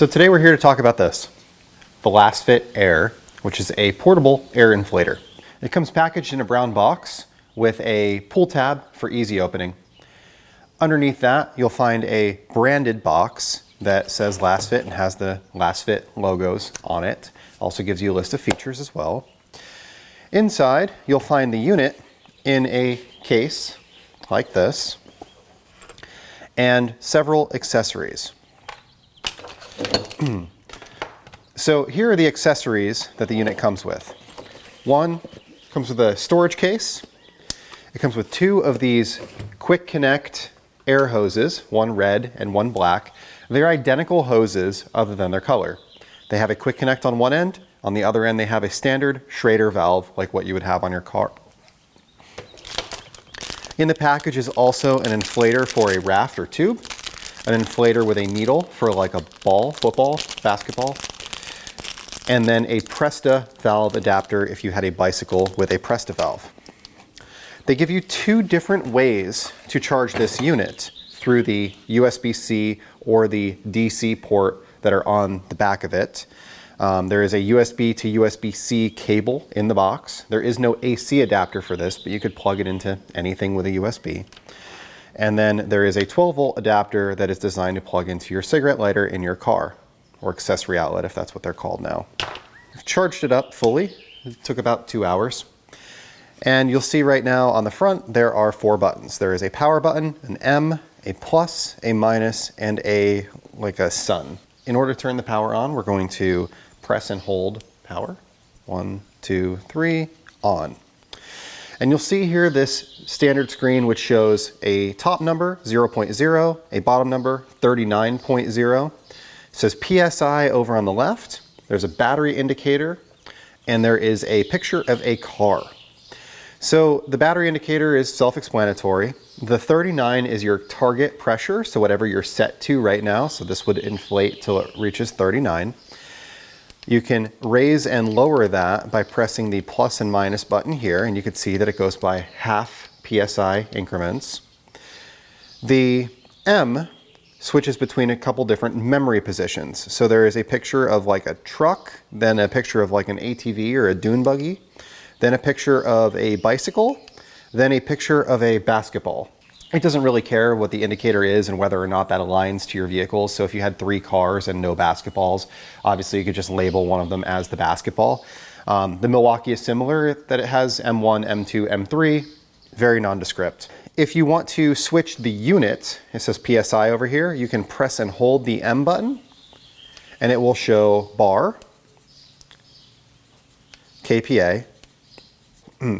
So today we're here to talk about this, the Lasfit Air, which is a portable air inflator. It comes packaged in a brown box with a pull tab for easy opening. Underneath that, you'll find a branded box that says Lasfit and has the Lasfit logos on it. Also gives you a list of features as well. Inside, you'll find the unit in a case like this and several accessories. So here are the accessories that the unit comes with. One comes with a storage case. It comes with two of these quick connect air hoses, one red and one black. They're identical hoses other than their color. They have a quick connect on one end. On the other end, they have a standard Schrader valve like what you would have on your car. In the package is also an inflator for a raft or tube, an inflator with a needle for like a ball, football, basketball, and then a Presta valve adapter if you had a bicycle with a Presta valve. They give you two different ways to charge this unit through the USB-C or the DC port that are on the back of it. There is a USB to USB-C cable in the box. There is no AC adapter for this, but you could plug it into anything with a USB. And then there is a 12-volt adapter that is designed to plug into your cigarette lighter in your car, or accessory outlet if that's what they're called now. I've charged it up fully. It took about 2 hours. And you'll see right now on the front there are 4 buttons. There is a power button, an M, a plus, a minus, and a sun. In order to turn the power on, we're going to press and hold power. 1, 2, 3, on. And you'll see here this standard screen which shows a top number 0.0, a bottom number 39.0. It says PSI over on the left. There's a battery indicator, and there is a picture of a car. So the battery indicator is self-explanatory. The 39 is your target pressure, so whatever you're set to right now. So this would inflate till it reaches 39. You can raise and lower that by pressing the plus and minus button here, and you can see that it goes by half PSI increments. The M switches between a couple different memory positions. So there is a picture of like a truck, then a picture of like an ATV or a dune buggy, then a picture of a bicycle, then a picture of a basketball. It doesn't really care what the indicator is and whether or not that aligns to your vehicle. So if you had 3 cars and no basketballs, obviously you could just label one of them as the basketball. The Milwaukee is similar, that it has M1, M2, M3, very nondescript. If you want to switch the unit, it says PSI over here, you can press and hold the M button and it will show bar, KPA,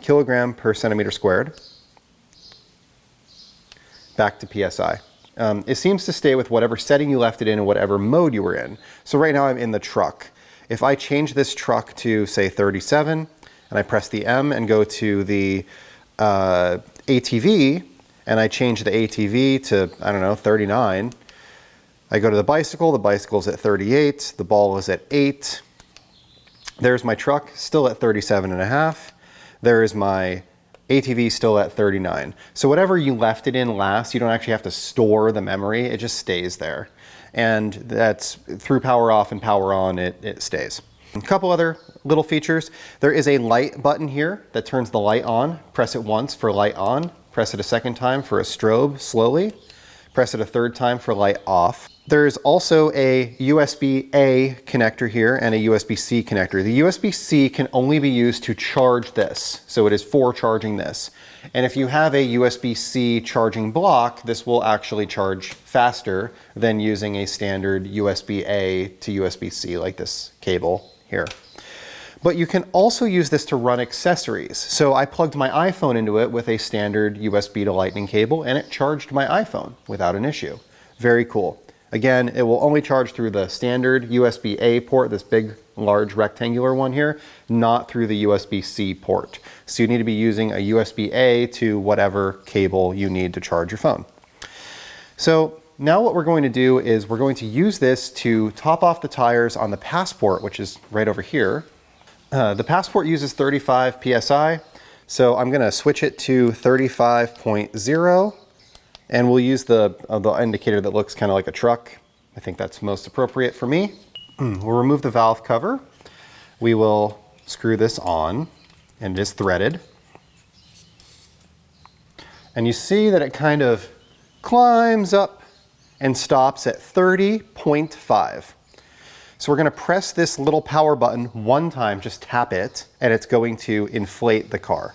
kilogram per centimeter squared, back to PSI. It seems to stay with whatever setting you left it in and whatever mode you were in. So right now I'm in the truck. If I change this truck to say 37 and I press the M and go to the ATV and I change the ATV to, I don't know, 39, I go to the bicycle's at 38, the ball is at 8. There's my truck, still at 37.5. There is my ATV still at 39. So whatever you left it in last, you don't actually have to store the memory, it just stays there. And that's through power off and power on, it stays. A couple other little features. There is a light button here that turns the light on. Press it once for light on, press it a second time for a strobe slowly, press it a third time for light off. There's also a USB-A connector here and a USB-C connector. The USB-C can only be used to charge this, so it is for charging this. And if you have a USB-C charging block, this will actually charge faster than using a standard USB-A to USB-C like this cable here. But you can also use this to run accessories. So I plugged my iPhone into it with a standard USB to Lightning cable and it charged my iPhone without an issue. Very cool. Again, it will only charge through the standard USB-A port, this big, large rectangular one here, not through the USB-C port. So you need to be using a USB-A to whatever cable you need to charge your phone. So now what we're going to do is we're going to use this to top off the tires on the Passport, which is right over here. The Passport uses 35 PSI, so I'm going to switch it to 35.0. And we'll use the indicator that looks kind of like a truck I think that's most appropriate for me. We'll remove the valve cover. We will screw this on, and it is threaded. And you see that it kind of climbs up and stops at 30.5. So we're going to press this little power button one time, just tap it, and it's going to inflate the car.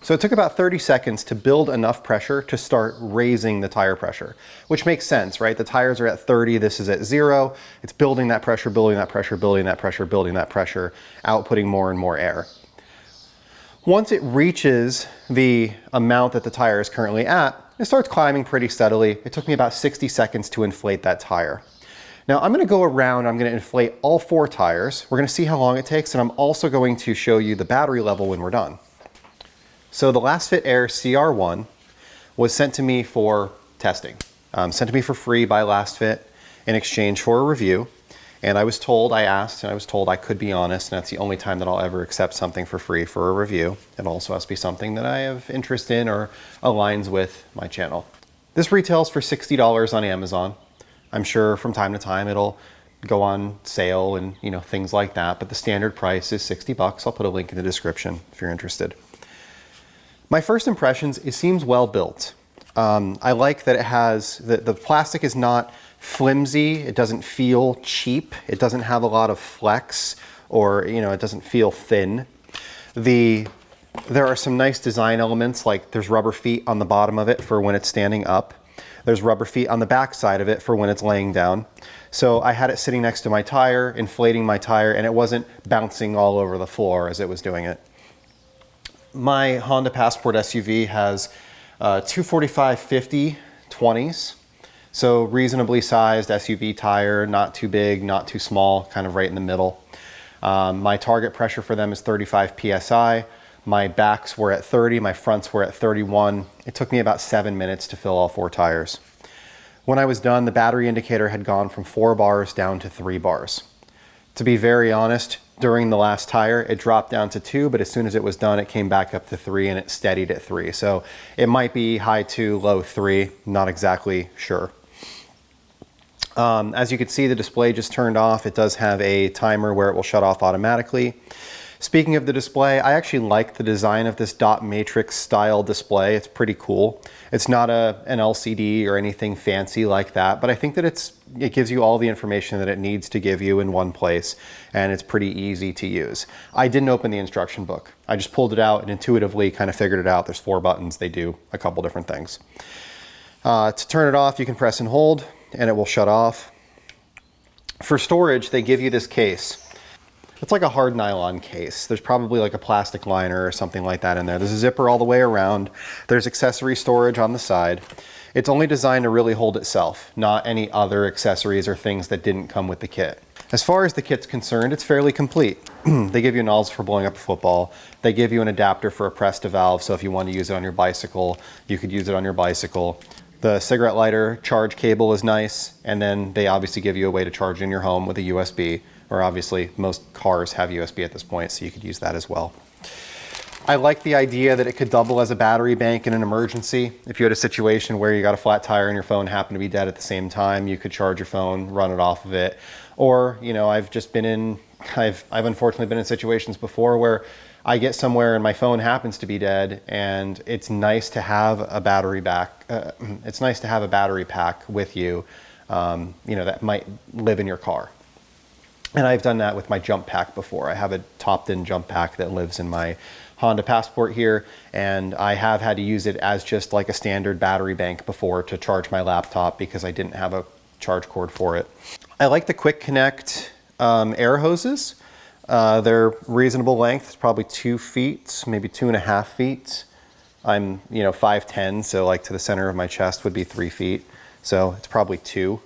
So it took about 30 seconds to build enough pressure to start raising the tire pressure, which makes sense, right? The tires are at 30, this is at 0. It's building that pressure, building that pressure, building that pressure, building that pressure, outputting more and more air. Once it reaches the amount that the tire is currently at, it starts climbing pretty steadily. It took me about 60 seconds to inflate that tire. Now I'm going to go around, I'm going to inflate all 4 tires. We're going to see how long it takes, and I'm also going to show you the battery level when we're done. So the Lasfit Air CR1 was sent to me for testing, sent to me for free by Lasfit in exchange for a review. And I was told, I asked, and I was told I could be honest, and that's the only time that I'll ever accept something for free for a review. It also has to be something that I have interest in or aligns with my channel. This retails for $60 on Amazon. I'm sure from time to time it'll go on sale and things like that, but the standard price is 60 bucks. I'll put a link in the description if you're interested. My first impressions, it seems well built. I like that it has, the plastic is not flimsy, it doesn't feel cheap, it doesn't have a lot of flex, or it doesn't feel thin. There are some nice design elements, like there's rubber feet on the bottom of it for when it's standing up. There's rubber feet on the back side of it for when it's laying down. So I had it sitting next to my tire, inflating my tire, and it wasn't bouncing all over the floor as it was doing it. My Honda Passport SUV has 245/50 20s, so reasonably sized SUV tire, not too big, not too small, kind of right in the middle. My target pressure for them is 35 PSI. My backs were at 30, my fronts were at 31. It took me about 7 minutes to fill all 4 tires. When I was done, the battery indicator had gone from 4 bars down to 3 bars. To be very honest, during the last tire, it dropped down to 2, but as soon as it was done, it came back up to 3 and it steadied at 3. So it might be high 2, low 3, not exactly sure. As you can see, the display just turned off. It does have a timer where it will shut off automatically. Speaking of the display, I actually like the design of this dot matrix style display. It's pretty cool. It's not an LCD or anything fancy like that, but I think that it gives you all the information that it needs to give you in one place, and it's pretty easy to use. I didn't open the instruction book. I just pulled it out and intuitively kind of figured it out. There's 4 buttons. They do a couple different things. To turn it off, you can press and hold, and it will shut off. For storage, they give you this case. It's like a hard nylon case. There's probably like a plastic liner or something like that in there. There's a zipper all the way around. There's accessory storage on the side. It's only designed to really hold itself, not any other accessories or things that didn't come with the kit. As far as the kit's concerned, it's fairly complete. They give you a nozzle for blowing up a football. They give you an adapter for a Presta valve, so if you want to use it on your bicycle, you could use it on your bicycle. The cigarette lighter charge cable is nice, and then they obviously give you a way to charge in your home with a USB. Or obviously most cars have USB at this point, so you could use that as well. I like the idea that it could double as a battery bank in an emergency. If you had a situation where you got a flat tire and your phone happened to be dead at the same time, you could charge your phone, run it off of it. Or, I've just been in I've unfortunately been in situations before where I get somewhere and my phone happens to be dead, and it's nice to have a battery back. It's nice to have a battery pack with you, you know, that might live in your car. And I've done that with my jump pack before. I have a topped-in jump pack that lives in my Honda Passport here, and I have had to use it as just like a standard battery bank before to charge my laptop because I didn't have a charge cord for it. I like the Quick Connect air hoses. They're reasonable length. It's probably 2 feet, maybe 2.5 feet. I'm, you know, 5'10", so like to the center of my chest would be 3 feet. So it's probably 2.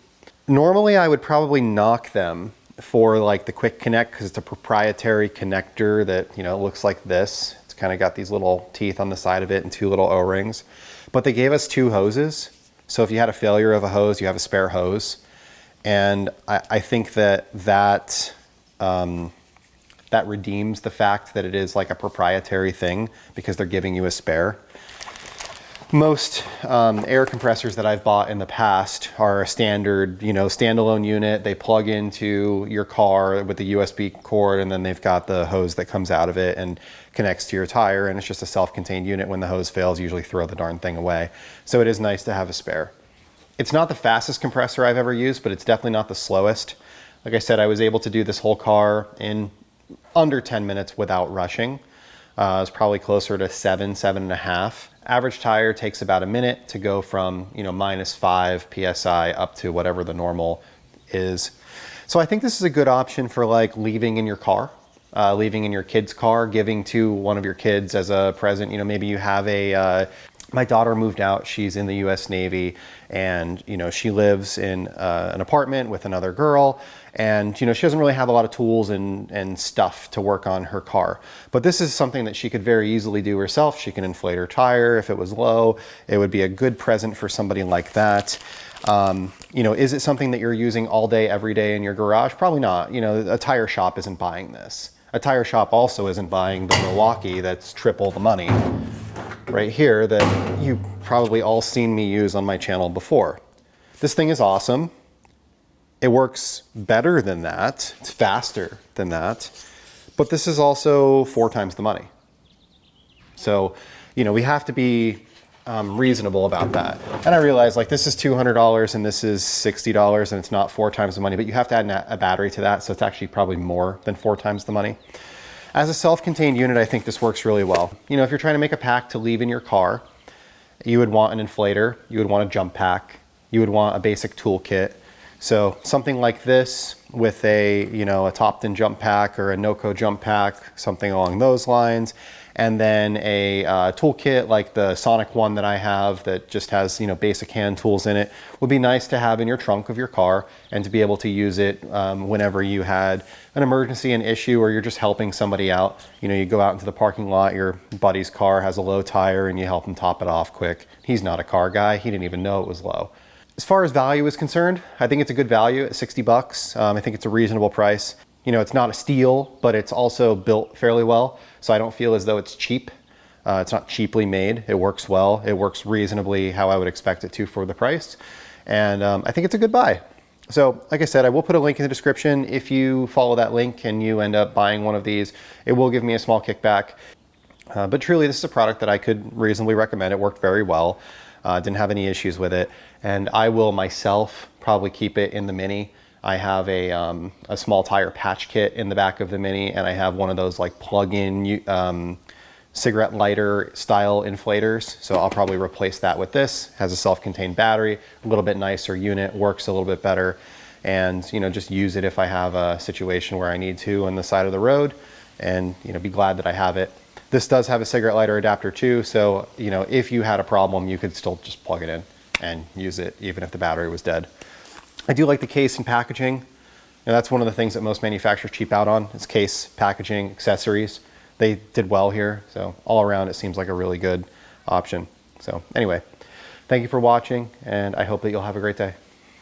Normally I would probably knock them for like the Quick Connect because it's a proprietary connector that, you know, looks like this. It's kind of got these little teeth on the side of it and 2 little O-rings. But they gave us 2 hoses. So if you had a failure of a hose, you have a spare hose. And I think that redeems the fact that it is like a proprietary thing because they're giving you a spare. Most air compressors that I've bought in the past are a standard, you know, standalone unit. They plug into your car with the USB cord, and then they've got the hose that comes out of it and connects to your tire, and it's just a self-contained unit. When the hose fails, you usually throw the darn thing away. So it is nice to have a spare. It's not the fastest compressor I've ever used, but it's definitely not the slowest. Like I said, I was able to do this whole car in under 10 minutes without rushing. It's probably closer to 7.5. Average tire takes about a minute to go from, you know, -5 PSI up to whatever the normal is. So I think this is a good option for like leaving in your car, leaving in your kid's car, giving to one of your kids as a present. You know, maybe you have a, my daughter moved out, she's in the US Navy, and, you know, she lives in an apartment with another girl, and, you know, she doesn't really have a lot of tools and stuff to work on her car. But this is something that she could very easily do herself. She can inflate her tire if it was low. It would be a good present for somebody like that. You know, is it something that you're using all day, every day in your garage? Probably not. You know, a tire shop isn't buying this. A tire shop also isn't buying the Milwaukee that's triple the money right here that you've probably all seen me use on my channel before. This thing is awesome. It works better than that. It's faster than that. But this is also 4 times the money. So, you know, we have to be reasonable about that. And I realize like this is $200 and this is $60 and it's not 4 times the money, but you have to add a battery to that. So it's actually probably more than 4 times the money. As a self-contained unit, I think this works really well. You know, if you're trying to make a pack to leave in your car, you would want an inflator, you would want a jump pack, you would want a basic toolkit. So something like this with a, you know, a topped-in jump pack or a no-co jump pack, something along those lines, and then a toolkit like the Sonic one that I have that just has, you know, basic hand tools in it would be nice to have in your trunk of your car and to be able to use it whenever you had an emergency, an issue, or you're just helping somebody out. You know, you go out into the parking lot, your buddy's car has a low tire and you help him top it off quick. He's not a car guy. He didn't even know it was low. As far as value is concerned, I think it's a good value at 60 bucks. I think it's a reasonable price. You know, it's not a steal, but it's also built fairly well. So I don't feel as though it's cheap. It's not cheaply made. It works well. It works reasonably how I would expect it to for the price. And I think it's a good buy. So like I said, I will put a link in the description. If you follow that link and you end up buying one of these, it will give me a small kickback. But truly, this is a product that I could reasonably recommend. It worked very well. Didn't have any issues with it. And I will myself probably keep it in the Mini. I have a small tire patch kit in the back of the Mini, and I have one of those like plug-in cigarette lighter style inflators. So I'll probably replace that with this. Has a self-contained battery, a little bit nicer unit, works a little bit better, and, you know, just use it if I have a situation where I need to on the side of the road, and, you know, be glad that I have it. This does have a cigarette lighter adapter too, so, you know, if you had a problem, you could still just plug it in and use it even if the battery was dead. I do like the case and packaging. You know, that's one of the things that most manufacturers cheap out on, is case, packaging, accessories. They did well here, so all around it seems like a really good option. So anyway, thank you for watching, and I hope that you'll have a great day.